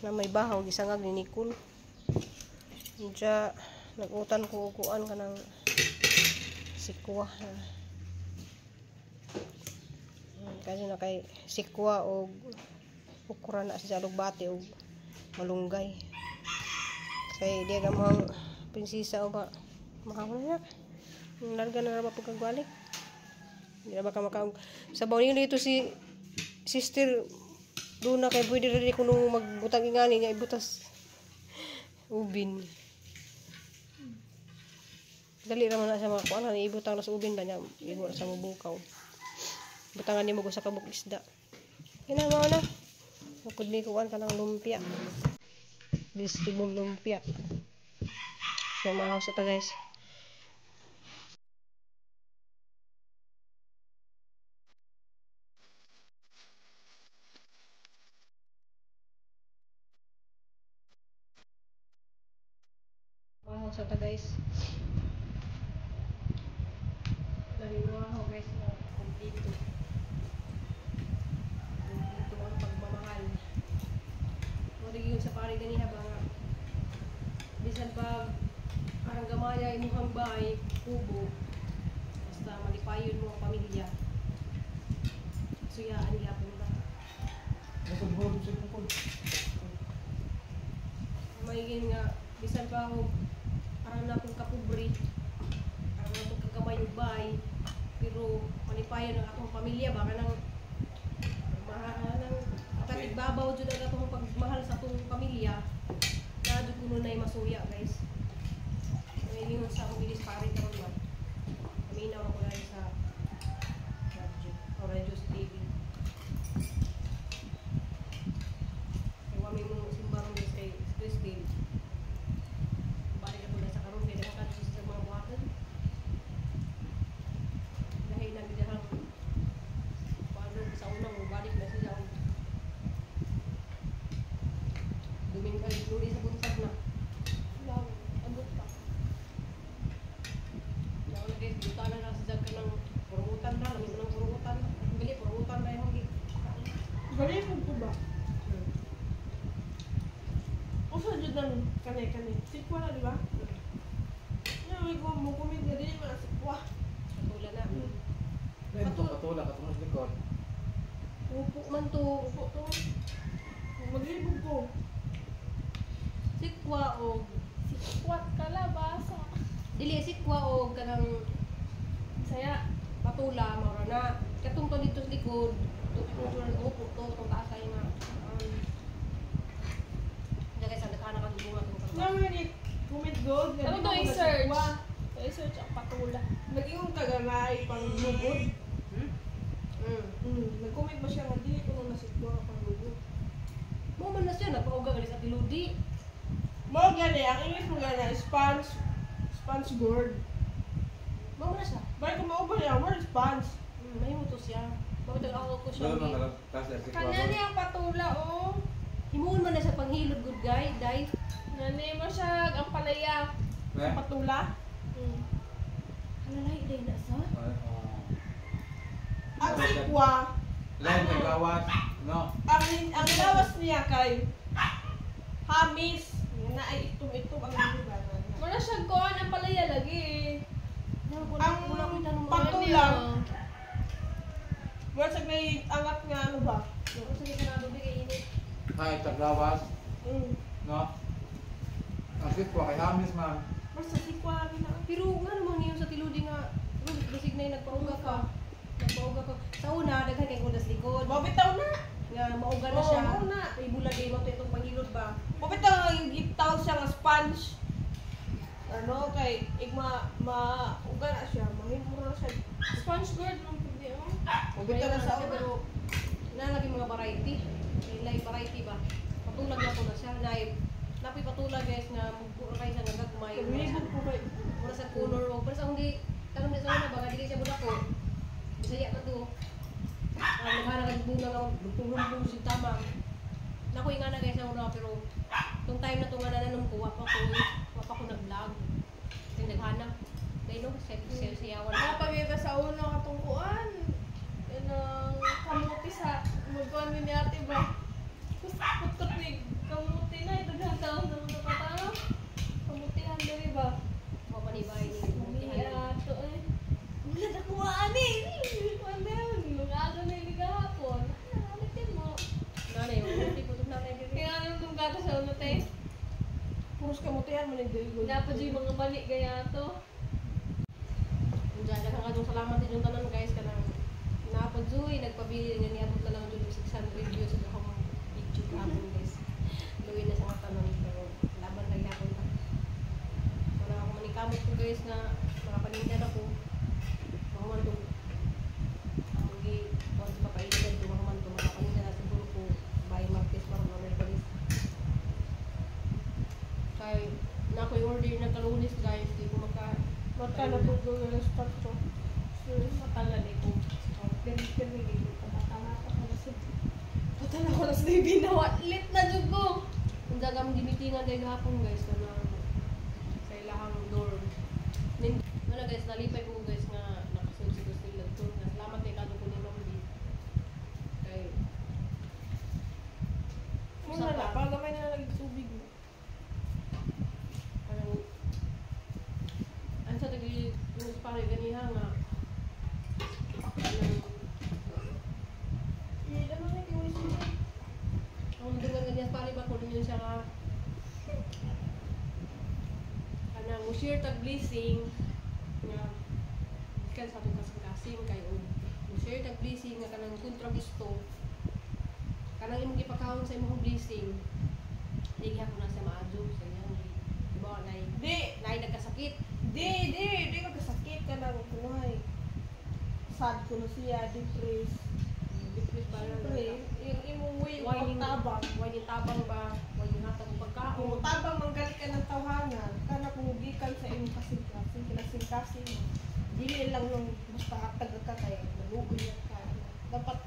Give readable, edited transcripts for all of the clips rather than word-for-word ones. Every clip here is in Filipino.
na may bahaw gisangag ni Nicole. Diya nagutan ko kuan ka ng sikwa. Kasi na kay sikwa o ukra na sa lugbati o malunggay. Kay di gamang prinsesa o ba makahulak. Larga na ra pagkagwalik. Di na baka makaong sabaw niyo dito si sister doon na kay pwede rin kuno magbutang ingani nga ibutas ubin. Dali ra man na sa mga kuan na ibutang na sa ubin ba niya ibo sa mubukaw. Butangan niyo mo sa kabuk isda. Ina mo na. Ukod ni kuan ka ng lumpia. Vestibul lumpia. So mga sa ta guys. Wow, sa ta guys. Dali mo ako guys na kompleto. Kompleto ang pagmamahal. Wala yung sa pare ganiha ba nga. Bisan pa parang gamaya imuhang bahay, kubo. Basta malipayon mo ang pamilya. Suyaan gyapon ba. Maigin nga bisan pa ako parang na akong kapobre. Parang na akong kagamay og bahay. Pero malipayon ang atong pamilya baka nang katigbabaw jud ang atong pagmahal sa atong pamilya. Nadto kuno nay masuya guys. Maigin sa akong bilis pare karon ba. Aminaw ako na sa radyo sa TV. Kami mo simbang guys kay Christine. Balik ako na sa karon kay dapat sa mga buhatan. Dahil nagdahang paano sa unang balik na sila. Duming ka luli sa buntag na. Lang, abot pa. Lawa na guys, buta na lang sa ka ng purutan na, lamin ng purutan. Bili purutan na yung Gali po ba? Usa jud nang kanay-kanay. Sikwa na, di ba? Nya may ko mo kumit nga dili man sikwa. Patula na. Patula katong likod. Upo man to. Upo to. Maglibog ko. Sikwa o Sikwat kalabasa. dili sikwa o kanang Saya. patula mao na. Katong to dito sa likod. Upo to tong taas ay nga. Dagay sa nakana ka bunga tong Nga nga ni kumit god. Ano to i-search? I-search ang patula. Nag-ingon ka ganay pang lugod. Mm. Nag-comment ba siya nga dili ko nung nasikwa pang lugod. Mo man na siya nagpauga gali sa tiludi. Mo gani ang English mo gani sponge gourd. Mo man na siya. Balik ko mauban niya, word sponge. May muto siya. Bakit ako ko siya. Dalo man karon kasi si Kanya Kwabo. niya ang patula, oh. Himuon man na siya panghilod good guy, dai. Nani mo siya ang palaya. Eh? Patula. Halalay dai na sa. Ang sikwa, Lain kay gawas, no? ang lawas niya kay hamis. Na ay itom-itom ang lugaran. Muna siya kuhan ang palaya lagi. Ang patula, wala siya may angat nga ano ba? Sa kanado bigay init. Ay tagawas, no? Ang sikwa kay Hamis man. Basta sikwa lagi na. Pero nga naman ngayon sa tiludi nga, basig na nagpauga ka. Nagpauga ka. Sa una, daghan kay kudas likod. Mabitaw na. Nga mauga na siya. Oo, na. Ay bulag ay mo itong panghilod ba? Mabitaw nga yung gitaw siya nga sponge. Ano kay igma uga na siya, mahimura na siya. Sponge gourd mong pwede, oh. Mabitaw na sa una. Pero nalagi mga variety. May variety ba? Patulag na po na siya. Napi patulag guys nga mugpura kayo sa nagagmay. Naglibog po kay. Mura sa color o. Pero sa hindi, tanong na sa una ba, hindi siya budak ko. Bisaya na to. Naghanap ang bunga nga, lutong-lutong si tamang. Nakuha nga na guys na una, pero itong time na ito nga nananong ko, wapa ko nag-vlog. Yung naghanap. Dahil no, siyawan. Napagkita sa una katungkuan. Yan ang kamuti sa magkuhan ni ate ba? Kutkot ni kamutihan mo ni David. Dapat yung mga mali gaya to. Diyan lang ang salamat din yung tanan guys kanang napadjoy nagpabili nga niabot na lang jud 600 views sa akong video kahapon guys. Luwi na sa mga tanan pero laban lang yapon ta. Wala ako manikamot ko guys na makapanindan ako. Mamandong ang gi once mapailan ko mamandong makapanindan na siguro ko by Martes para na guys. Kay na ko order na kalunis guys, di ko Mata na po Google start to. Matagal ko. Pero hindi ko mata-mata ka na siya. Patala ko na sa binawa. Lit na jud ko. Ang dagang gimitingan dahil hapon guys na sa ilahang dorm. Wala guys, nalipay ko guys nga nakasunod sila doon. Salamat kay kado ko ni Mami. Kay Muna na, pagamay na nagtubig mo. parang ang sa tagi yung pare ganiha nga Ano na kiwi siya? ang dungan ganiha pare ba ko yun siya nga kanang mo share tag blessing nga ikan sa atong kasing-kasing kayo mo share tag blessing nga kanang kontra gusto kanang imong gipakawon sa imong blessing di gyapon na sa maadyo sa iyang diba nay nagkasakit Di ka kasakit ka lang kunuhay. Sad ko na siya, depressed. depressed ba Siyempre, yung imong way, why yung pagtabang. ba why yung hatag mo Kung pagkaon tabang manggalit ka ng tawhanan, kana kung gikan sa imong kinasing-kasing. Dili lang yung basta hatag ka kay nalugoy ka. Dapat,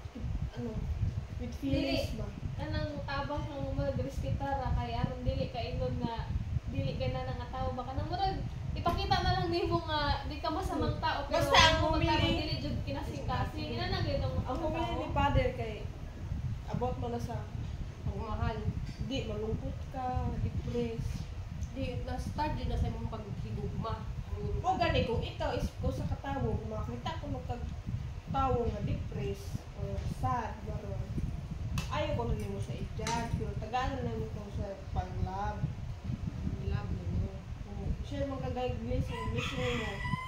with feelings ba? Kanang tabang ng mag-respetara kay aron dili ka ingon nga dili ka na nang ataw baka nang murag ipakita na lang nimo nga di ka masamang tao pero Basta ang mo pumili- magtabang dili jud kinasing-kasing ina na gyud Ang pumili ni Father kay abot mo na sa pagmahal di malungkot ka, depressed. di na start din na sa imong paghigugma O gani kung ikaw is ko sa katawo, makita ko tawo nga depressed or sad garon. Ayaw ko na nimo sa i-judge, pero tagaan na nimo ko sa pag-love. love mo Kung siya man blessing mo,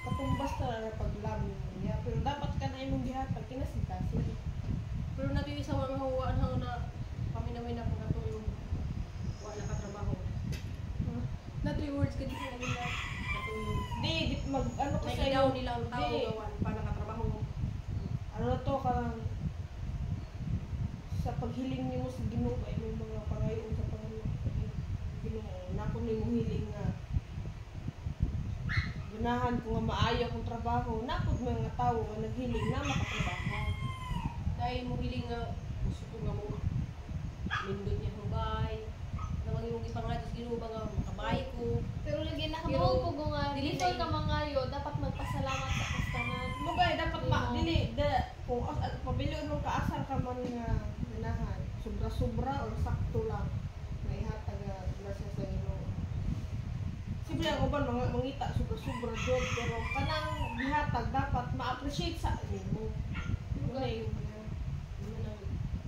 katumbas na na pag-love niya. Pero dapat ka na imong gihatag kinasing-kasing. pero nato yung isang mga huwaan hang na paminawin na kung nato yung wala ka trabaho nato yung words ka di sila nila nato yung Di ano ko sa nailaw nila ang tao Di. gawan pa nakatrabaho Ano na to karang sa paghiling nimo sa Ginoo kay may mga pangayoon sa Panginoon. Ginoo, nako nimo hiling nga ganahan ko nga maayo akong trabaho, napod mga tawo nga naghiling na makatrabaho. dahil mo hiling nga gusto ko nga mo lindot niya hubay na mga imong ipangados ginuba nga makabay ko pero lagi na Pero, kamo ko nga dili dili na- ka mangayo dapat magpasalamat sa kastanan Mugay dapat Dili ma mo. dili kung pabilion mo kaasar ka man nga ganahan, sobra-sobra or sakto lang may hatag nga grasya sa Ginoo. Simple ang uban mga mangita sobra-sobra job pero kanang gihatag dapat ma-appreciate sa nimo. Mugay yun.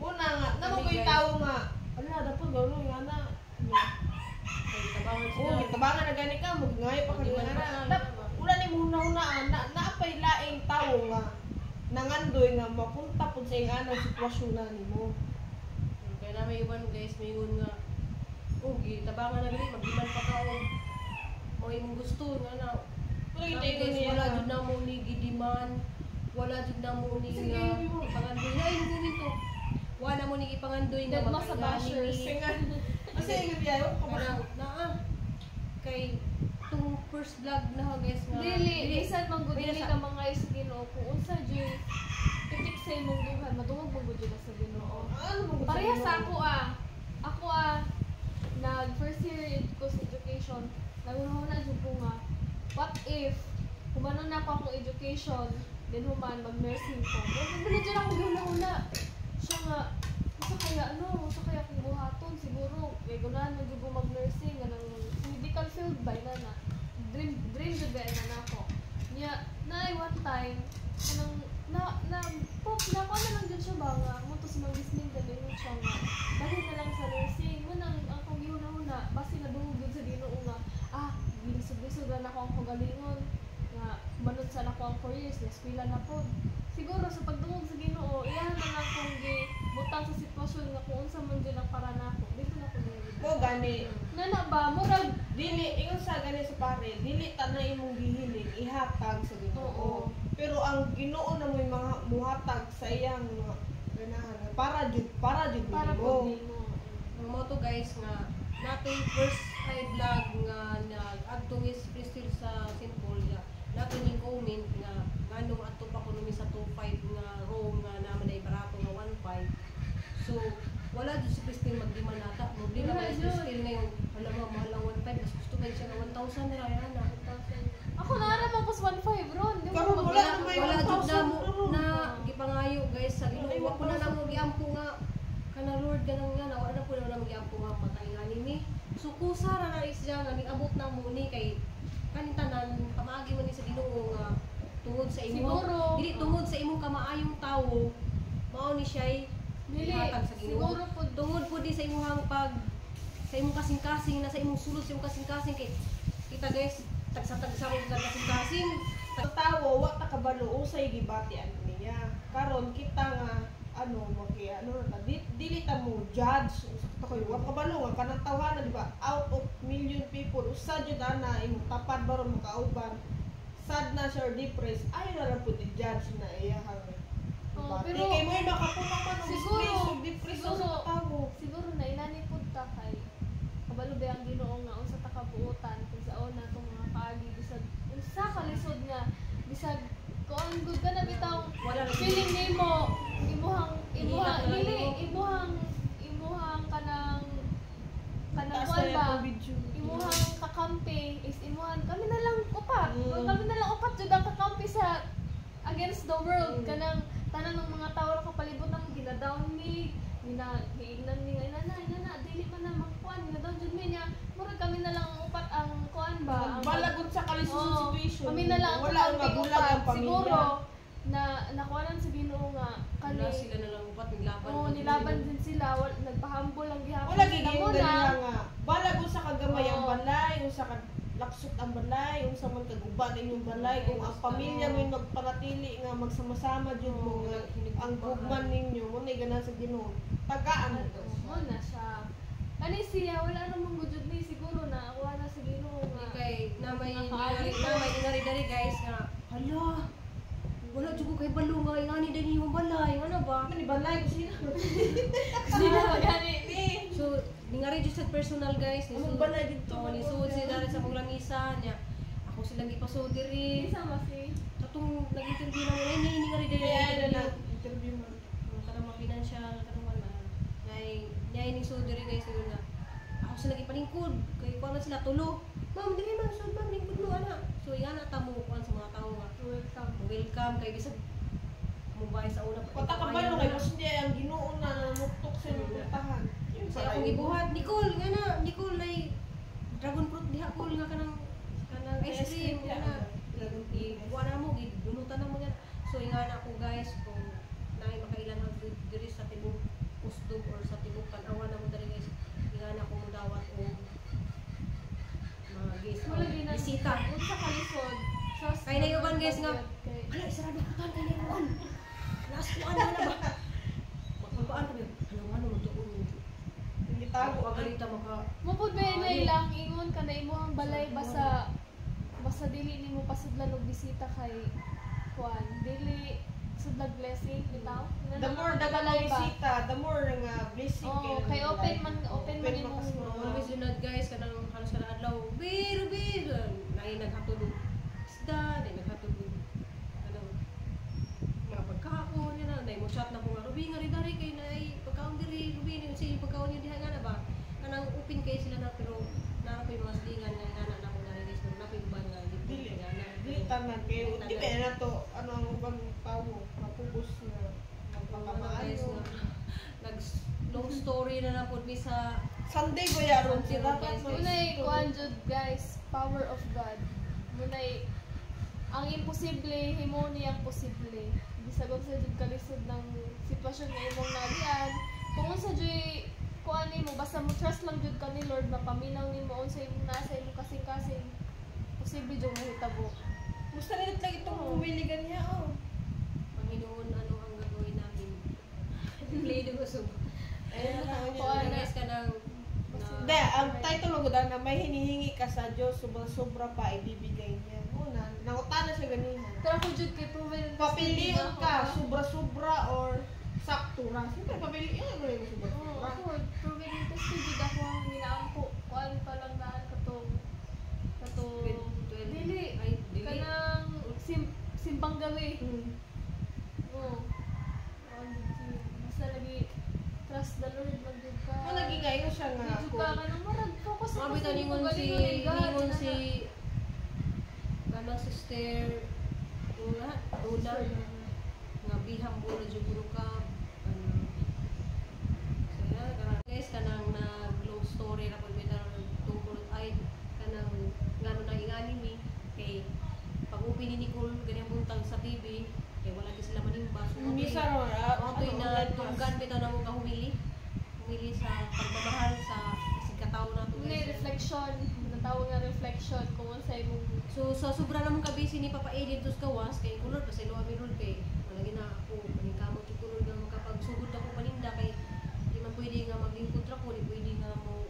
Una nga, namo ko yung tao nga, ala, dapat gano'n nga na. kay tabangan Oo, sila tabangan na gani ka, magngayo pa ka nga na. Wala ni muna naapay laing tao nga, nangandoy nga, mapunta po sa yung anong sitwasyon na ni mo. kaya na may iban guys may iwan nga tabangan na gali magiman pa ka o imong gusto nga na Pero Sabi kita ko guys, niya wala na. jud na mo ni gidiman, wala jud na mo ni Sige, nga yun mo. ipangandoy. Ay, hindi nito. Wala mo ni ipangandoy nga Dagma sa bashers. Singan. Kasi yung yayo, Wala na kay tung first vlog na ho guys nga. dili bisan man gud May dili nasa- ka mangayo sa Ginoo kung unsa jud titik sa imong duhan madungog man gud jud sa Ginoo Ano mo gusto pareha mo? sa ako nag first year ko sa education nagunaw na jud ko nga what if humano na ako akong education then human mag nursing ko dili jud ako guna siya nga sa kaya kung buhaton siguro kay gunahan man jud ko mag nursing nga nang medical field ba na dream jud ba na ako niya na one time kanang pop na ko na lang jud siya ba nga mo to sa mga listening dali mo siya nga dahil na lang sa nursing mo nang ang kong yun na basi na dungog jud sa Ginoo nga na ako ang kagalingon nga manod sa nako ang 4 years eskwela na po. Siguro sa pagdungog sa Ginoo iyahan na lang kung butang sa sitwasyon nga kung unsa man gyud ang para nako dito na ko Mo gani. nana ba murag Dili, ingon sa gani sa pare, dili ta na imong gihiling, ihatag sa Ginoo. Oo. Pero ang Ginoo na may mga muhatag sa iyang mga ganahan, para jud para po nimo. nimo. Ang motto guys nga natay first side vlog nga nag-adtong is Priscil sa St. Paul nga nato ning comment nga nganong adto pa kuno mi sa 25 nga room nga naman ay barato nga 15. So wala jud si Priscil magdemand nata. Mobli na Wala si jud. Priscil ngayon alam mo mahal ang 15 mas gusto kay siya nga 1,000 na yan na. Ako na ara man pos 1.5 ron. Di Karon mo wala magla- na may Wala jud na 1,000 mo ron. na gipangayo guys sa Ginoo. Wa ko na lang mo giampo nga kana Lord ganang nga wala na ko na lang giampo nga matay nga nini. So kusa ra na isya nga ning-abot na mo ni kay kaning tanan pamaagi man ni sa Ginoo nga tungod sa imo. Siguro. Dili tungod sa imong kamaayong tawo mao ni siya Dili, ihatag sa Ginoo. siguro po Tungod po di sa imong pag sa imong kasing-kasing na sa imong sulod sa imong kasing-kasing kay kita guys tagsa-tagsa mo sa kasing-kasing. Sa tawo wa ta kabalo usay gibatian niya. Karon kita nga dili ta mo judge sa koy wa kabalo nga kanang tawhanan di ba out of million people usa jud ana imong tapad baron makauban sad na siya or depressed ayo na lang pud i-judge na iya hang Oo, bati pero kay mo makapuno man og siguro- stress og depression siguro- sa tawo. siguro na inani pud ta kay kabalo ba ang Ginoo nga unsa ta kabuotan kung sa una tong mga kaagi bisag unsa ka lisod nga bisag kuan gud ka na bitaw Wala na feeling nimo imuhang Hinihak na lang dili mo. imuhang kanang Taas kuan na ba yung video. imuhang kakampi is imuhang kami na lang upat Mm. kami na lang upat jud ang kakampi sa against the world Mm. kanang tanan ng mga tao ra kapalibot nang gina-down me giignan ni nga inana dili man na magkuan gina-down jud me niya murag kami na lang ang upat ang kuan ba ang Balagon sa kalisod Oo, situation. kami na lang ang wala nga kakampi bulag ang upat pamilya. siguro na nakuanan sa Ginoo nga kani Wala sila na lang upat naglaban. Oo, nilaban din sila. Nagpahambol lang gihapon Wala sila giging muna. ganyan nga. Balag sa kagamay ang Oo. balay, unsa ka laksot ang balay, unsa man kaguban inyong balay, kung ang pamilya mo yung magpanatili nga magsama-sama jud mo nga ang gugman ninyo mo na gana sa Ginoo. Tagaan mo to. Mo na siya. Kani siya wala namang gudjud ni siguro na ako na sa Ginoo nga. Kay namay Nakaalit. inari guys nga hala wala jud ko kay balo nga ingani din yung balay ano ba. Ni balay ko sila. Sila magani. So ningari jud sa personal guys ni Anong balay dito? ni sud sila sa mong lamisa niya. Ako silang ipasud diri. Isa masi. Katong nag-interview na mo na ningari diri. Kaya na interview mo. Kanang mga financial kanang wala. Nay ni sud diri guys siguro na. Ako sila gipalingkod kay kuan man sila tulo. Ma'am, dili man sud ma'am lingkod mo ana. So yana ta mo kuan sa mga tawo nga welcome kay bisag mubay sa una Pata ka balo kay mas hindi ang Ginoo na nanuktok sa imong putahan. sa akong gibuhat Nicole nga na Nicole nay dragon fruit diha cool nga kanang ice cream nga na ibuan na mo gidunutan na mo yan so ingana ako guys kung naay makailan ang diri sa tibok usdog or sa tibok panawa na mo diri guys ingana ko mo dawat o mga guys Wala din na bisita unsa ka lisod. Kay na yung guys nga, Kay- hala, isarado ko tan kay Neruan. Last ko na ba? Magpapaan kami. Hala, ano mo to? Gitago Ako agalita maka. Mapud ba na ilang ingon ka na imuhang balay basta dili nimo pasudlan og bisita kay kuan dili sudlag blessing bitaw. The more dagang bisita, the more nga blessing Oh, kay open man imong Always yun na guys, kanang halos ka na adlaw. Ruby! Nay naghatulog. Isda, nay naghatulog. Anong mga pagkaon yun na. Nay mo chat na ko nga, Ruby nga rin dari kay nay pagkaon diri. Ruby, yung sige pagkaon yun diha nga na ba? Kanang open kay sila na pero nara ko yung mga silingan nga nga na ko na rin guys. Napi ba nga Dili. nga na. Dili tanan kay di ba na to ano ang ubang tawo mapubos na magpakamaayo. Nag long story na lang po mi sa Sunday ko yaron si Sunday, dapat guys. mo. Munay kuan jud guys, power of God. Munay ang imposible himo niyang posible. Bisag sa jud kalisod ng sitwasyon nga imong nagian, kung unsa jud kuan nimo basta mo trust lang jud ka ni Lord mapaminaw nimo unsa imong nasa imong kasing-kasing. posible yung mahitabo. Gusto nila lang itong humiligan niya, oh. Panginoon, ano ang gagawin namin? Play the gusto. Ayun na lang Kuha niya. na. Guys ka ng Hindi, ang title ko na may hinihingi ka sa Diyos, sobra pa ibibigay niya. Muna, nangutan na siya ganihan. Pero ako jud kay proven Papiliin ka, sobra-sobra or sakto lang. Siyempre, papiliin mo yung Oo, sobra-sobra. ako proven tested jud ako ang ginampo. Kuan pa lang daan kato dili Ay, dili. kanang simpang gawi. Oo. Basta lagi trust the Lord lang jud ka. Kung lagi ngayon siya nga Jud ka kanang marag focus Mga bitaw ningon si kanang sister Una nga bihang bulo jud guro ka saya guys kanang nag long story ra pud bitaw tungkol ay kanang ngano na ingani mi kay pag-upi ni Nicole ganyan buntag sa TV kay wala di sila manimba so Misa ro, okay na tunggan bitaw na mo ka humili sa pagmamahal sa sigkataw na to May reflection, natawag nga reflection kung ano sa imong So, sa sobra naman ka-busy ni Papa Edith dos kawas, kay kulor, kasi luwa mirol kay, malagi na ako, paningkamot yung kulor nga makapagsugod ako paninda, kay di man pwede nga maglingkod ra ko, di pwede nga mo,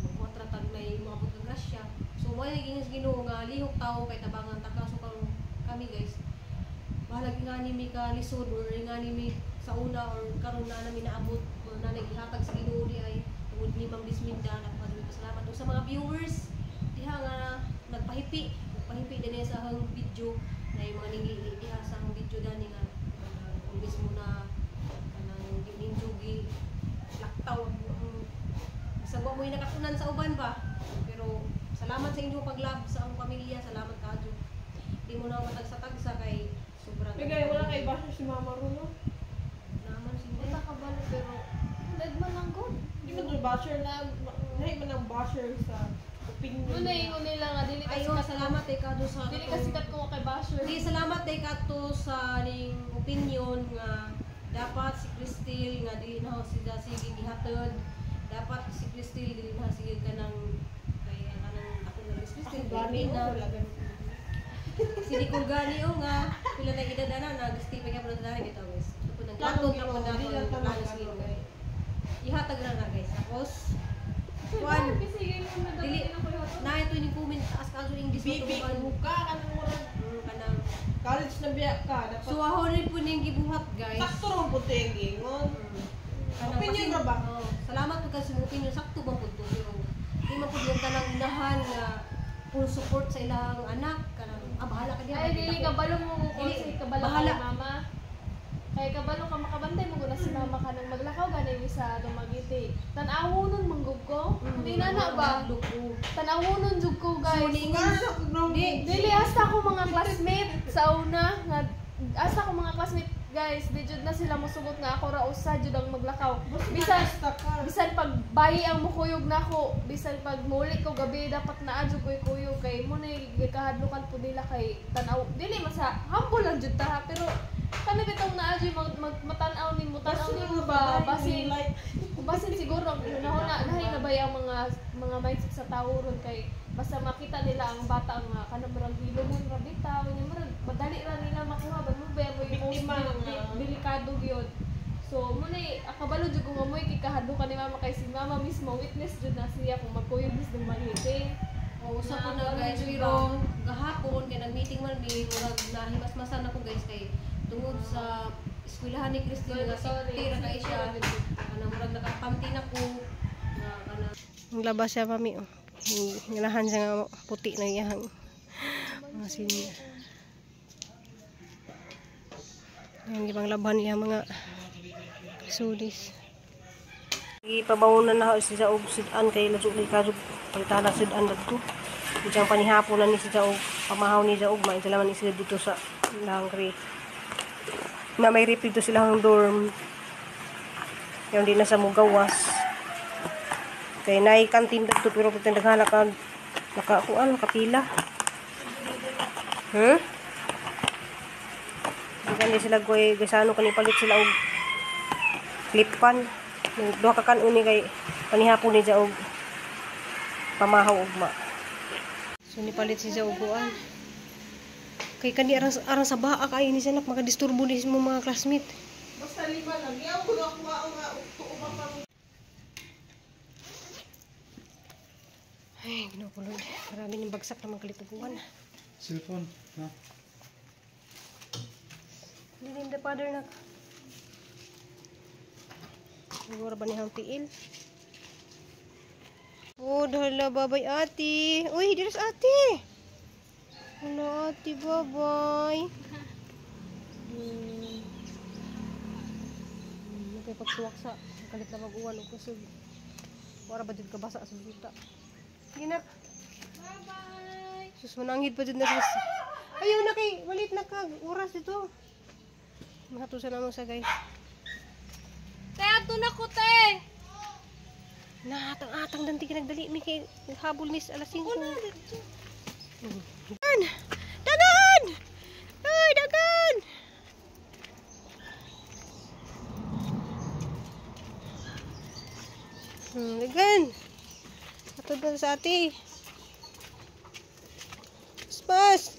magkwatratag na yung mga pagka grasya. So, may naging Ginoo nga, lihok tao kay tabangan, takaso kami guys, bahalag nga ni mi ka lisod, or nga ni mi sa una, or karon na namin naabot, or na naghihatag sa Ginoo di ay, tungod ni Ma'am Bisminda, nagpasalamat sa mga viewers, diha nga nagpahipi din sa hang video na yung mga ninglili diha sa hang video dani nga kung mismo na kanang ninjugi laktaw sagwa mo yung nakatunan sa uban ba pero salamat sa inyong paglab sa ang pamilya salamat kadyo di mo na matagsa-tagsa kay sobrang Bigay, wala kay basher si Mama Runo. naman sindi Wala ka balo pero nagman lang good. Hindi mo ito basher na, nahi man ang basher sa opinion. Muna ingon nila nga dili ka ayo sikat salamat kay kadyo sa dili ka sikat ko kay basher. Di salamat kay kadto sa ning opinion nga dapat si Cristel nga dili na sila sige gihatod. Dapat si Cristel dili na sige kanang kay kanang ako na si Cristel Gani na wala ganun. si Nicole Gani nga pila na edad na nag-stipay ka pala dali bitaw guys. Tapos naglatod na pud Di lang nato tanong sige ano, eh. ihatag na guys. Tapos Kuan sige mo na dili dili na ko yato. na ito ni comment taas kaso English Bibi, buka ka ng murag. kanang College na biya ka. Dapat so ahonin po ning gibuhat guys. sakto rin po ito yung gingon. Opinion ra ba? Salamat po kasi mo opinion sakto ba pud to pero di man pud yung kanang unahan nga full support sa ilang anak kanang bahala ka diha. Ay dili ka balo mo ko Dili, si kabalo bahala. ka mama. Kay kabalo ka makabantay mo guna si mama ka nang maglakaw ganay sa Dumagiti. Tan-awonon manggug ko. Di na na ba? Tan-awonon jud ko guys. So ni Dili hasta ko mga classmate sa una nga hasta ko mga classmate guys, di jud na sila mosugot nga ako ra usa jud ang maglakaw. Bisan pag bayi ang mukuyog nako, bisan pag muli ko gabi dapat naa jud koy kuyog kay mo na gikahadlukan po nila kay tanaw. Dili masa humble lang jud ta pero kana bitong naa jud matanaw ni mo tanaw ni mo ba basin siguro na bay ang mga mindset sa tao ron kay basta makita nila ang bata nga kanang murag hilomon ra bitaw nya murag madali ra nila makuha ba mo ba mo yung delikado gyud so mo na akabalo jud ko nga moy kikahadlukan ni mama kay si mama mismo witness jud na siya kung magkuyog bis dumanite. Usa ko na guys pero gahapon kay nag-meeting man mi murag nahimas-masan ako guys kay tungod sa eskwelahan ni Cristina nga safety ra kay siya kanang murag nakapanty na ko nga kanang Naglabas siya mami. Oh. Ngalahan siya nga puti na iyang mga sinya. Yung ibang laban niya mga sudis. Ipabawon na ako siya og sidan kay lasuli ka jud pagtala sidan dagko. Dijang panihapon na ni siya og pamahaw ni siya og may sila man sila dito sa laundry. Na may rip dito sila ang dorm. Yung di na sa mugawas. Kaya naay kantin dito pero pag naghala ka nakakuan nakapila. Diyan di sila goy gasano kani palit sila og clip-pan. Duha ka kan uni kay panihapon ni og pamahaw ugma. So So nipalit siya sa upuan. Kay kani arang sa baa kay ni sanak makadisturbo ni mo mga classmate. Basta 5 lang. Yaw ko ako nga tuuba pa. Ay, ginakulod. Marami yung bagsak na magkalituguan. Cellphone, no? Hindi din the father na. Siguro ba niyang tiil? Oh, dahil babay ate. Uy, diras ate. Hello ate, babay. Pagtuwak sa kalit na mag-uwan o kusog. Wala ba dito kabasa sa buta? Ginak. Bye-bye! Sus, mananghid pa dito na sus. Ayaw na kay, walit na kag oras dito. Mahatusan naman sa guys. Te, ato na ko, te! Nahatang-atang danti ka nagdali mi kay habol nis alas 5. Dagan! Dagan! Ay, dagan! Dagan! Atod na sa ati. Spas!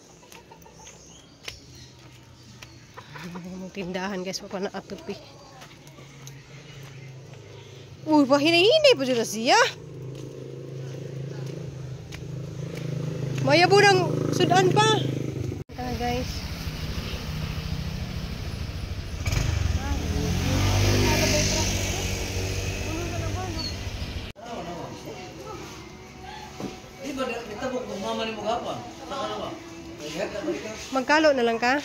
Tindahan guys, pa na atupi. Uy, pahinay-hinay pa dyan siya. Mayabo ng sudan pa. Ito guys. Di ba kita mo kung mama ni mo gapon? Saka na ba? Magkalo na lang ka?